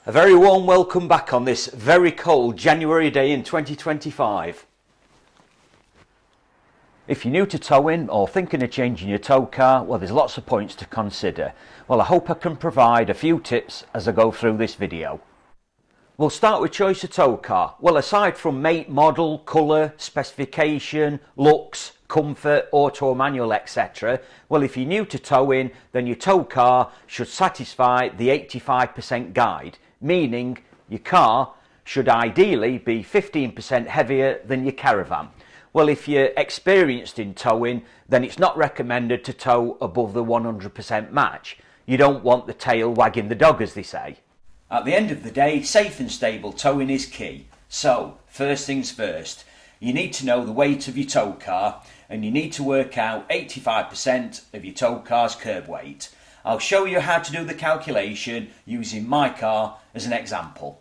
A very warm welcome back on this very cold January day in 2025. If you're new to towing or thinking of changing your tow car, well, there's lots of points to consider. Well, I hope I can provide a few tips as I go through this video. We'll start with choice of tow car. Well, aside from make, model, colour, specification, looks, comfort, auto or manual, etc. Well, if you're new to towing, then your tow car should satisfy the 85% guide, meaning your car should ideally be 15% heavier than your caravan. Well, if you're experienced in towing, then it's not recommended to tow above the 100% match. You don't want the tail wagging the dog, as they say. At the end of the day, safe and stable towing is key. So, first things first, you need to know the weight of your tow car, and you need to work out 85% of your tow car's curb weight. I'll show you how to do the calculation using my car as an example.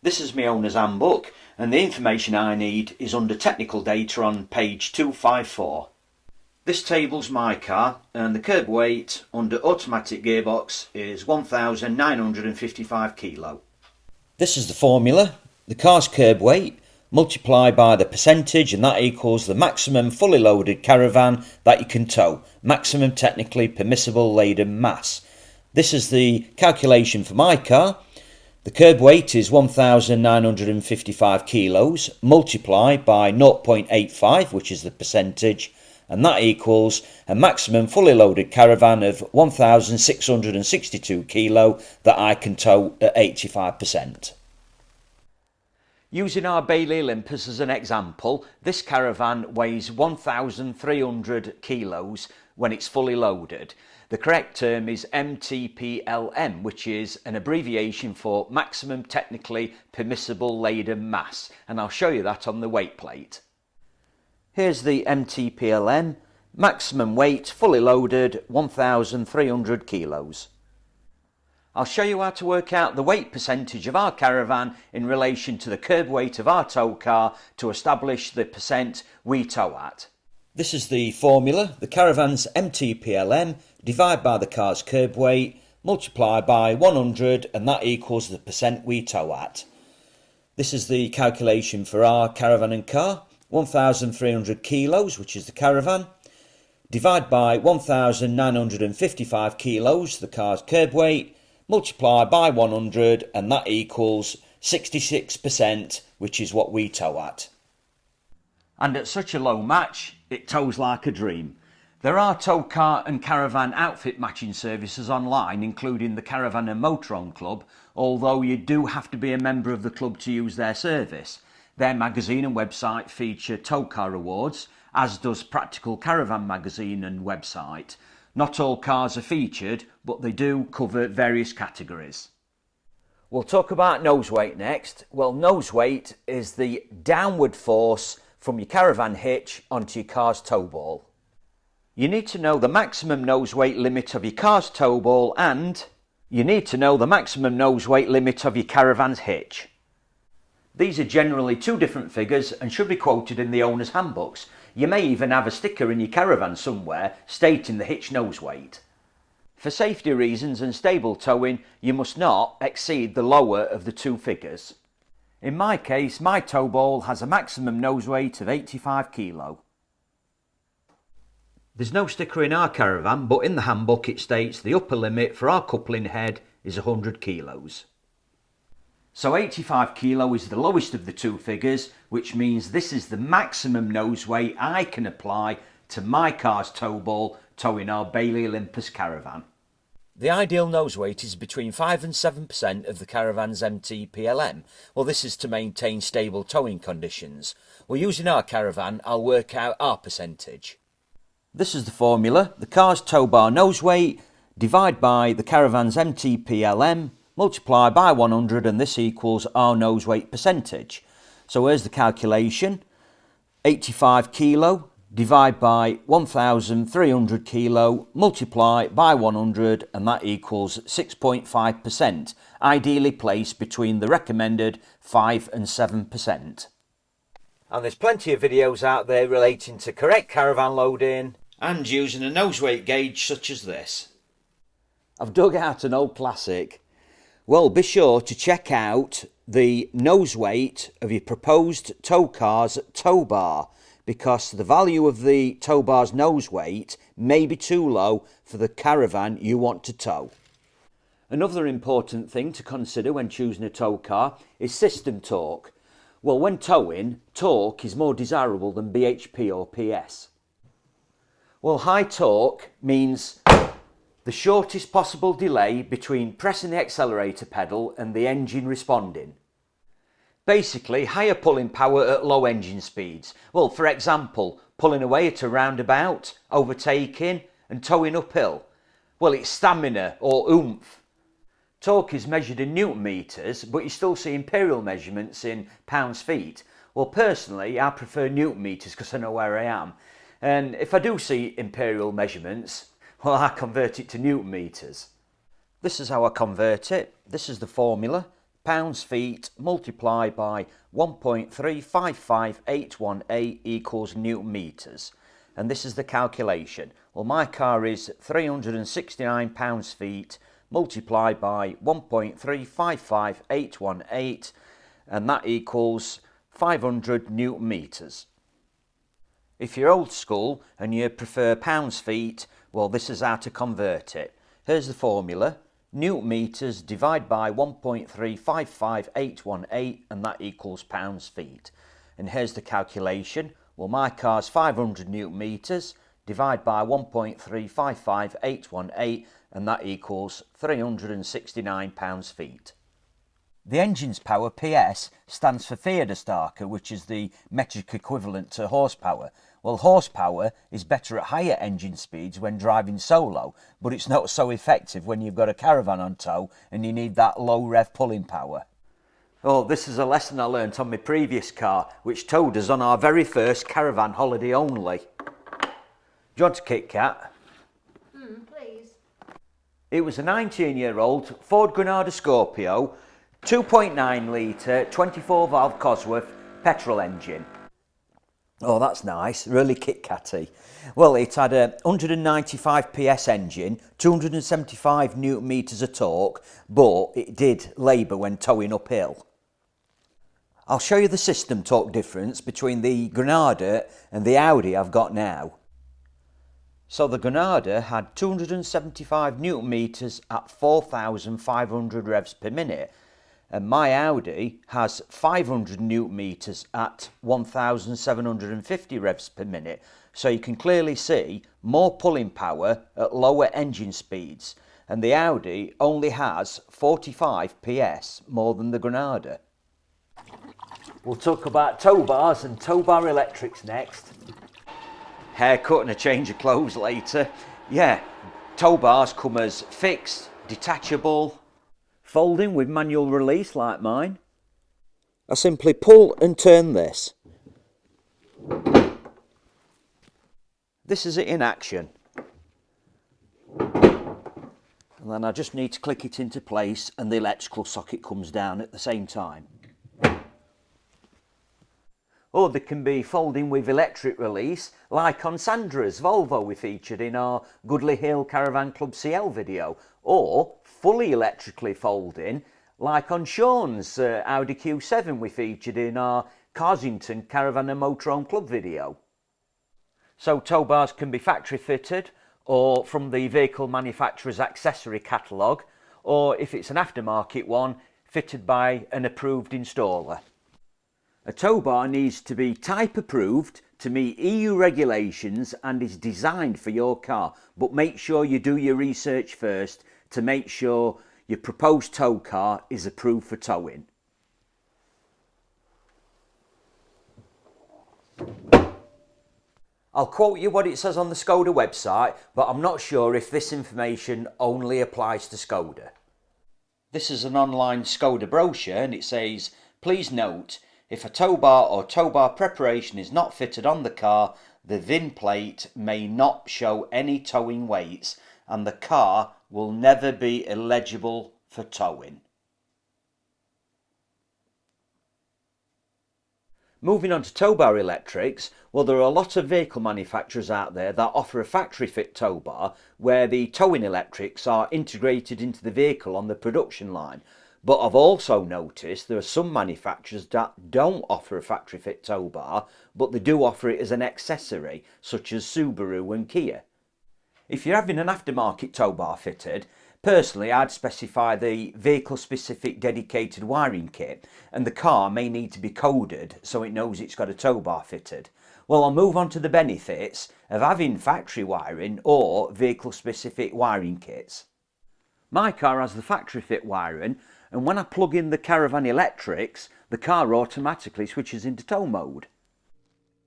This is my owner's handbook, and the information I need is under technical data on page 254. This table's my car, and the curb weight under automatic gearbox is 1,955 kilo. This is the formula: the car's curb weight multiplied by the percentage, and that equals the maximum fully loaded caravan that you can tow, maximum technically permissible laden mass. This is the calculation for my car. The curb weight is 1,955 kilos multiplied by 0.85, which is the percentage, and that equals a maximum fully loaded caravan of 1,662 kilo that I can tow at 85%. Using our Bailey Olympus as an example, this caravan weighs 1,300 kilos when it's fully loaded. The correct term is MTPLM, which is an abbreviation for maximum technically permissible laden mass, and I'll show you that on the weight plate. Here's the MTPLM, maximum weight fully loaded 1,300 kilos. I'll show you how to work out the weight percentage of our caravan in relation to the curb weight of our tow car to establish the percent we tow at. This is the formula: the caravan's MTPLM divided by the car's curb weight multiplied by 100, and that equals the percent we tow at. This is the calculation for our caravan and car: 1,300 kilos, which is the caravan, divided by 1,955 kilos, the car's curb weight, multiplied by 100, and that equals 66%, which is what we tow at. And at such a low match, it tows like a dream. There are tow car and caravan outfit matching services online, including the Caravan and Motorhome Club, although you do have to be a member of the club to use their service. Their magazine and website feature tow car awards, as does Practical Caravan magazine and website. Not all cars are featured, but they do cover various categories. We'll talk about nose weight next. Well, nose weight is the downward force from your caravan hitch onto your car's tow ball. You need to know the maximum nose weight limit of your car's tow ball, and you need to know the maximum nose weight limit of your caravan's hitch. These are generally two different figures and should be quoted in the owner's handbooks. You may even have a sticker in your caravan somewhere stating the hitch nose weight. For safety reasons and stable towing, you must not exceed the lower of the two figures. In my case, my tow ball has a maximum nose weight of 85 kilo. There's no sticker in our caravan, but in the handbook it states the upper limit for our coupling head is 100 kilos. So 85 kilo is the lowest of the two figures, which means this is the maximum nose weight I can apply to my car's tow ball towing our Bailey Olympus caravan. The ideal nose weight is between 5 and 7% of the caravan's MTPLM. Well, this is to maintain stable towing conditions. Well, using our caravan, I'll work out our percentage. This is the formula: the car's tow bar nose weight divided by the caravan's MTPLM multiply by 100, and this equals our nose weight percentage. So here's the calculation: 85 kilo divide by 1,300 kilo multiply by 100, and that equals 6.5%, ideally placed between the recommended 5 and 7%. And there's plenty of videos out there relating to correct caravan loading and using a nose weight gauge such as this. I've dug out an old classic. Well, be sure to check out the nose weight of your proposed tow car's tow bar, because the value of the tow bar's nose weight may be too low for the caravan you want to tow. Another important thing to consider when choosing a tow car is system torque. Well, when towing, torque is more desirable than bhp or PS. Well, high torque means the shortest possible delay between pressing the accelerator pedal and the engine responding. Basically, higher pulling power at low engine speeds. Well, for example, pulling away at a roundabout, overtaking and towing uphill. Well, it's stamina or oomph. Torque is measured in newton meters, but you still see imperial measurements in pounds feet. Well, personally, I prefer newton meters because I know where I am. And if I do see imperial measurements, well, I convert it to newton meters. This is how I convert it. This is the formula. Pounds feet multiplied by 1.355818 equals newton meters. And this is the calculation. Well, my car is 369 pounds feet multiplied by 1.355818, and that equals 500 newton meters. If you're old school and you prefer pounds feet, well, this is how to convert it. Here's the formula. Newton meters divided by 1.355818, and that equals pounds feet. And here's the calculation. Well, my car's 500 newton meters divided by 1.355818, and that equals 369 pounds feet. The engine's power, PS, stands for Vierdersterke, which is the metric equivalent to horsepower. Well, horsepower is better at higher engine speeds when driving solo, but it's not so effective when you've got a caravan on tow and you need that low rev pulling power. Oh, this is a lesson I learnt on my previous car, which towed us on our very first caravan holiday only. Do you want a Kit Kat? Please. It was a 19-year-old Ford Granada Scorpio, 2.9 litre, 24 valve Cosworth petrol engine. Oh, that's nice, really Kit Katty. Well, it had a 195 PS engine, 275 newton meters of torque, but it did labour when towing uphill. I'll show you the system torque difference between the Granada and the Audi I've got now. So the Granada had 275 newton meters at 4,500 revs per minute, and my Audi has 500 newton meters at 1,750 revs per minute. So you can clearly see more pulling power at lower engine speeds, and the Audi only has 45 PS more than the Granada. We'll talk about tow bars and tow bar electrics next. Haircut and a change of clothes later. Yeah, tow bars come as fixed, detachable, folding with manual release like mine. I simply pull and turn this. This is it in action. And then I just need to click it into place and the electrical socket comes down at the same time. Or they can be folding with electric release, like on Sandra's Volvo we featured in our Goodley Hill Caravan Club CL video, or fully electrically folding, like on Sean's Audi Q7 we featured in our Carsington Caravan and Motorhome Club video. So tow bars can be factory fitted, or from the vehicle manufacturer's accessory catalogue, or if it's an aftermarket one, fitted by an approved installer. A tow bar needs to be type approved to meet EU regulations and is designed for your car, but make sure you do your research first to make sure your proposed tow car is approved for towing. I'll quote you what it says on the Skoda website, but I'm not sure if this information only applies to Skoda. This is an online Skoda brochure and it says, please note, if a tow bar or tow bar preparation is not fitted on the car, the VIN plate may not show any towing weights and the car will never be eligible for towing. Moving on to tow bar electrics, well, there are a lot of vehicle manufacturers out there that offer a factory fit tow bar where the towing electrics are integrated into the vehicle on the production line. But I've also noticed there are some manufacturers that don't offer a factory fit tow bar, but they do offer it as an accessory, such as Subaru and Kia. If you're having an aftermarket tow bar fitted, personally I'd specify the vehicle specific dedicated wiring kit, and the car may need to be coded so it knows it's got a tow bar fitted. Well, I'll move on to the benefits of having factory wiring or vehicle specific wiring kits. My car has the factory fit wiring, and when I plug in the caravan electrics, the car automatically switches into tow mode.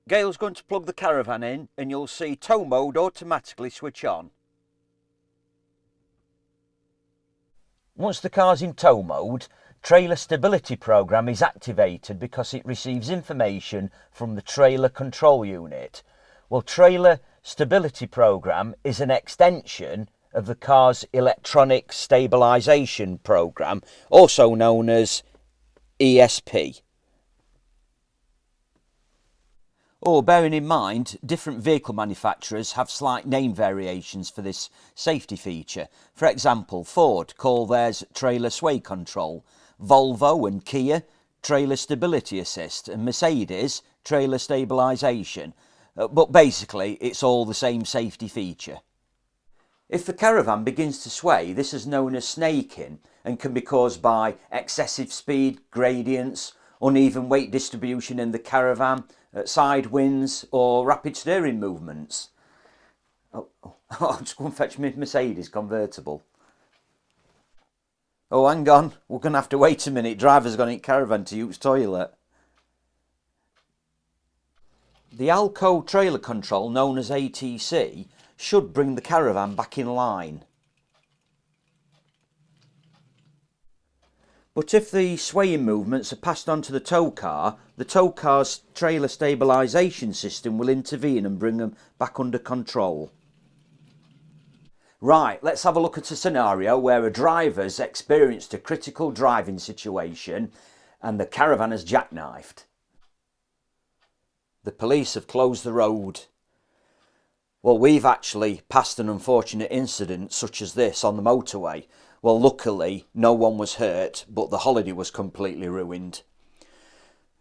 Gail's going to plug the caravan in and you'll see tow mode automatically switch on. Once the car's in tow mode, trailer stability program is activated because it receives information from the trailer control unit. Well, trailer stability program is an extension of the car's electronic stabilisation program, also known as ESP. Bearing in mind, different vehicle manufacturers have slight name variations for this safety feature. For example, Ford call theirs trailer sway control, Volvo and Kia trailer stability assist, and Mercedes trailer stabilisation. But basically, it's all the same safety feature. If the caravan begins to sway, this is known as snaking and can be caused by excessive speed, gradients, uneven weight distribution in the caravan, side winds or rapid steering movements. I'll just go and fetch my Mercedes convertible. Oh, hang on, we're going to have to wait a minute. Driver's gone in caravan to use toilet. The Alco trailer control, known as ATC, should bring the caravan back in line. But if the swaying movements are passed on to the tow car's trailer stabilisation system will intervene and bring them back under control. Right, let's have a look at a scenario where a driver's experienced a critical driving situation and the caravan has jackknifed. The police have closed the road. Well, we've actually passed an unfortunate incident such as this on the motorway. Well, luckily, no one was hurt, but the holiday was completely ruined.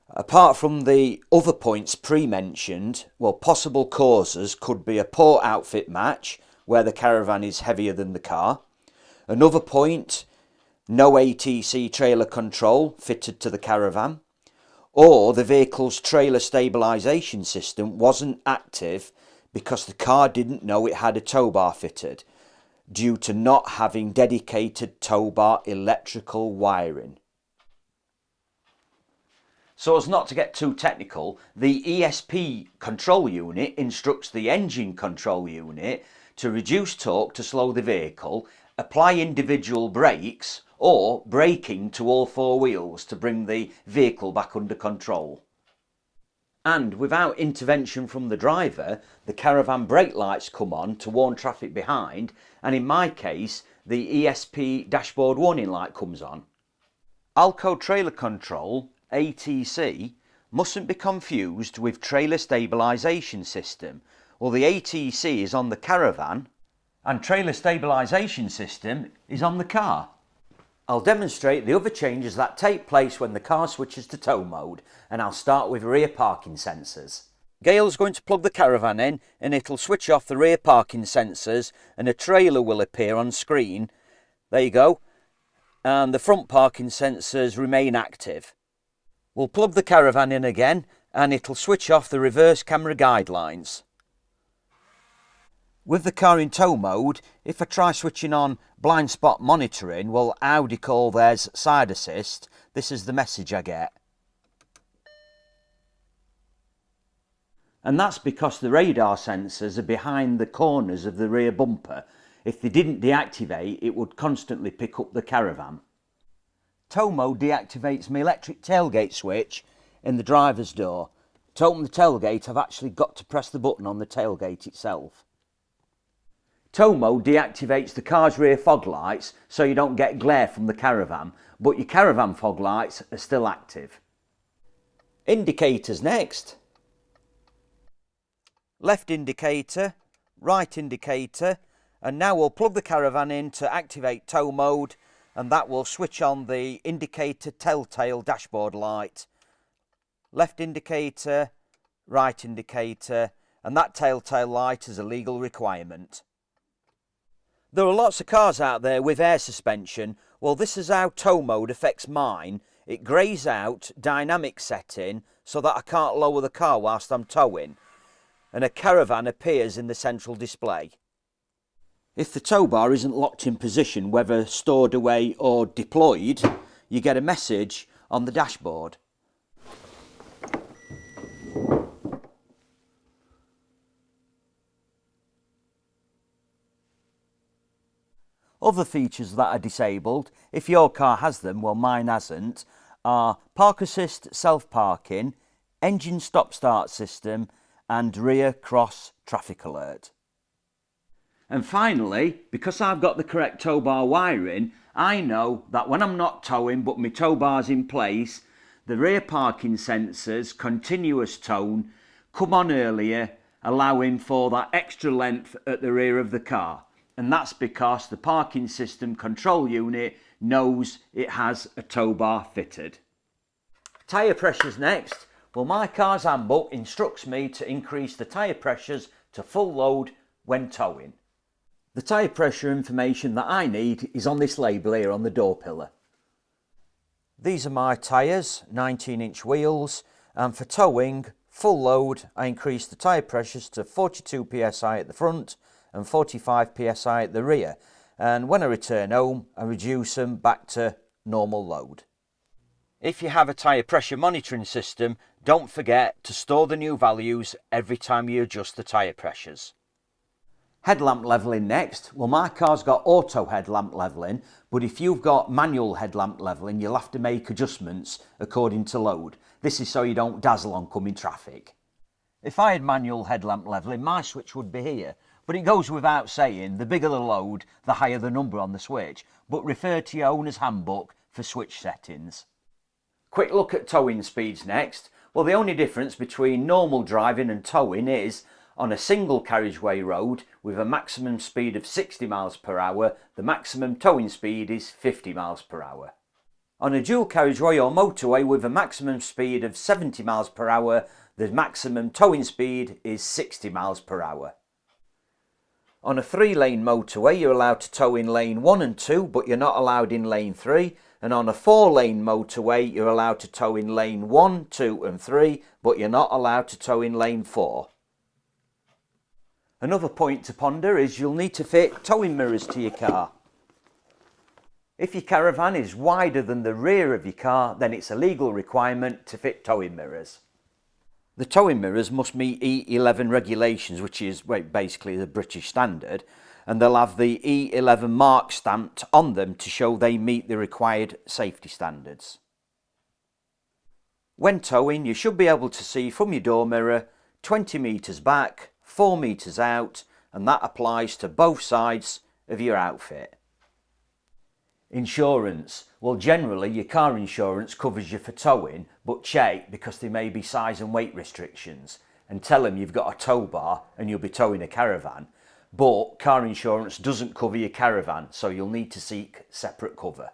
Apart from the other points pre-mentioned, well, possible causes could be a poor outfit match, where the caravan is heavier than the car. Another point, no ATC trailer control fitted to the caravan. Or the vehicle's trailer stabilisation system wasn't active because the car didn't know it had a tow bar fitted, due to not having dedicated tow bar electrical wiring. So as not to get too technical, the ESP control unit instructs the engine control unit to reduce torque to slow the vehicle, apply individual brakes or braking to all four wheels to bring the vehicle back under control. And without intervention from the driver, the caravan brake lights come on to warn traffic behind, and in my case, the ESP dashboard warning light comes on. Alco trailer control, ATC, mustn't be confused with trailer stabilisation system. Well, the ATC is on the caravan and trailer stabilisation system is on the car. I'll demonstrate the other changes that take place when the car switches to tow mode, and I'll start with rear parking sensors. Gail's going to plug the caravan in and it'll switch off the rear parking sensors and a trailer will appear on screen. There you go. And the front parking sensors remain active. We'll plug the caravan in again and it'll switch off the reverse camera guidelines. With the car in tow mode, if I try switching on blind spot monitoring, well, Audi call theirs side assist, this is the message I get. And that's because the radar sensors are behind the corners of the rear bumper. If they didn't deactivate, it would constantly pick up the caravan. Tow mode deactivates my electric tailgate switch in the driver's door. To open the tailgate, I've actually got to press the button on the tailgate itself. Tow mode deactivates the car's rear fog lights so you don't get glare from the caravan, but your caravan fog lights are still active. Indicators next. Left indicator, right indicator, and now we'll plug the caravan in to activate tow mode, and that will switch on the indicator telltale dashboard light. Left indicator, right indicator, and that telltale light is a legal requirement. There are lots of cars out there with air suspension. Well, this is how tow mode affects mine. It greys out dynamic setting so that I can't lower the car whilst I'm towing, and a caravan appears in the central display. If the tow bar isn't locked in position, whether stored away or deployed, you get a message on the dashboard. Other features that are disabled, if your car has them, well mine hasn't, are park assist self-parking, engine stop-start system and rear cross traffic alert. And finally, because I've got the correct tow bar wiring, I know that when I'm not towing but my tow bar's in place, the rear parking sensors continuous tone come on earlier, allowing for that extra length at the rear of the car. And that's because the parking system control unit knows it has a tow bar fitted. Tyre pressures next. Well, my car's handbook instructs me to increase the tyre pressures to full load when towing. The tyre pressure information that I need is on this label here on the door pillar. These are my tyres, 19-inch wheels, and for towing, full load, I increase the tyre pressures to 42 psi at the front and 45 psi at the rear, and when I return home I reduce them back to normal load. If you have a tyre pressure monitoring system, don't forget to store the new values every time you adjust the tyre pressures. Headlamp levelling next. Well, my car's got auto headlamp levelling, but if you've got manual headlamp levelling, you'll have to make adjustments according to load. This is so you don't dazzle oncoming traffic. If I had manual headlamp levelling, my switch would be here, but it goes without saying, the bigger the load, the higher the number on the switch, but refer to your owner's handbook for switch settings. Quick look at towing speeds next. Well, the only difference between normal driving and towing is on a single carriageway road with a maximum speed of 60 miles per hour, the maximum towing speed is 50 miles per hour. On a dual carriageway or motorway with a maximum speed of 70 miles per hour, the maximum towing speed is 60 miles per hour. On a 3-lane motorway, you're allowed to tow in lane 1 and 2, but you're not allowed in lane 3. And on a 4-lane motorway, you're allowed to tow in lane 1, 2 and 3, but you're not allowed to tow in lane 4. Another point to ponder is you'll need to fit towing mirrors to your car. If your caravan is wider than the rear of your car, then it's a legal requirement to fit towing mirrors. The towing mirrors must meet E11 regulations, which is basically the British standard, and they'll have the E11 mark stamped on them to show they meet the required safety standards. When towing, you should be able to see from your door mirror 20 metres back, 4 metres out, and that applies to both sides of your outfit. Insurance. Well, generally your car insurance covers you for towing, but check because there may be size and weight restrictions, and tell them you've got a tow bar and you'll be towing a caravan, but car insurance doesn't cover your caravan, so you'll need to seek separate cover.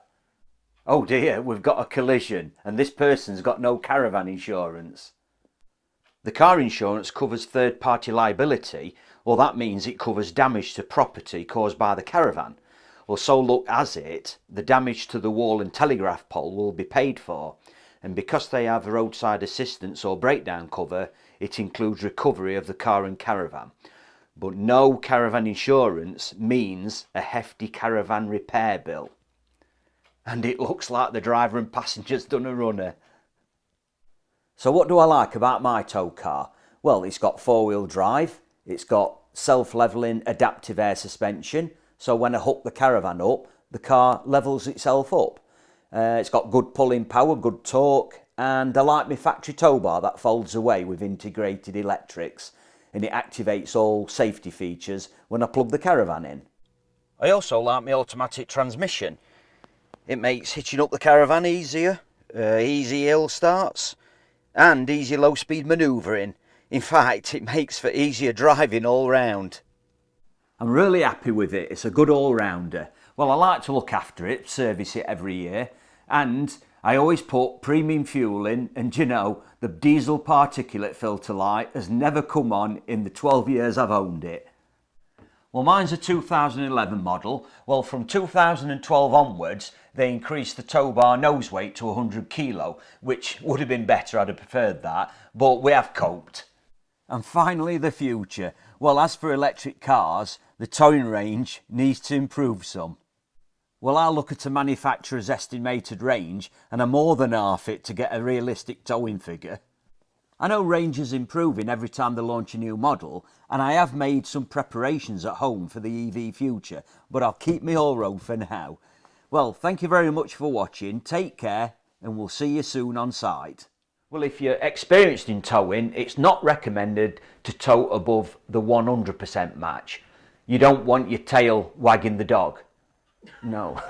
Oh dear, we've got a collision and this person's got no caravan insurance. The car insurance covers third-party liability, well that means it covers damage to property caused by the caravan. Well, so look as it, the damage to the wall and telegraph pole will be paid for, and because they have roadside assistance or breakdown cover, it includes recovery of the car and caravan. But no caravan insurance means a hefty caravan repair bill. And it looks like the driver and passenger's done a runner. So what do I like about my tow car? Well, it's got 4-wheel drive, it's got self-levelling adaptive air suspension, so when I hook the caravan up, the car levels itself up. It's got good pulling power, good torque, and I like my factory tow bar that folds away with integrated electrics, and it activates all safety features when I plug the caravan in. I also like my automatic transmission. It makes hitching up the caravan easier, easy hill starts, and easy low-speed manoeuvring. In fact, it makes for easier driving all round. I'm really happy with it. It's a good all-rounder. Well, I like to look after it, service it every year, and I always put premium fuel in, and you know, the diesel particulate filter light has never come on in the 12 years I've owned it. Well, mine's a 2011 model. Well, from 2012 onwards, they increased the tow bar nose weight to 100 kilo, which would have been better, I'd have preferred that, but we have coped. And finally, the future. Well, as for electric cars, the towing range needs to improve some. Well, I'll look at a manufacturer's estimated range, and I'm more than half it to get a realistic towing figure. I know range is improving every time they launch a new model, and I have made some preparations at home for the EV future, but I'll keep me all road for now. Well, thank you very much for watching, take care, and we'll see you soon on site. Well, if you're experienced in towing, it's not recommended to tow above the 100% match. You don't want your tail wagging the dog. No.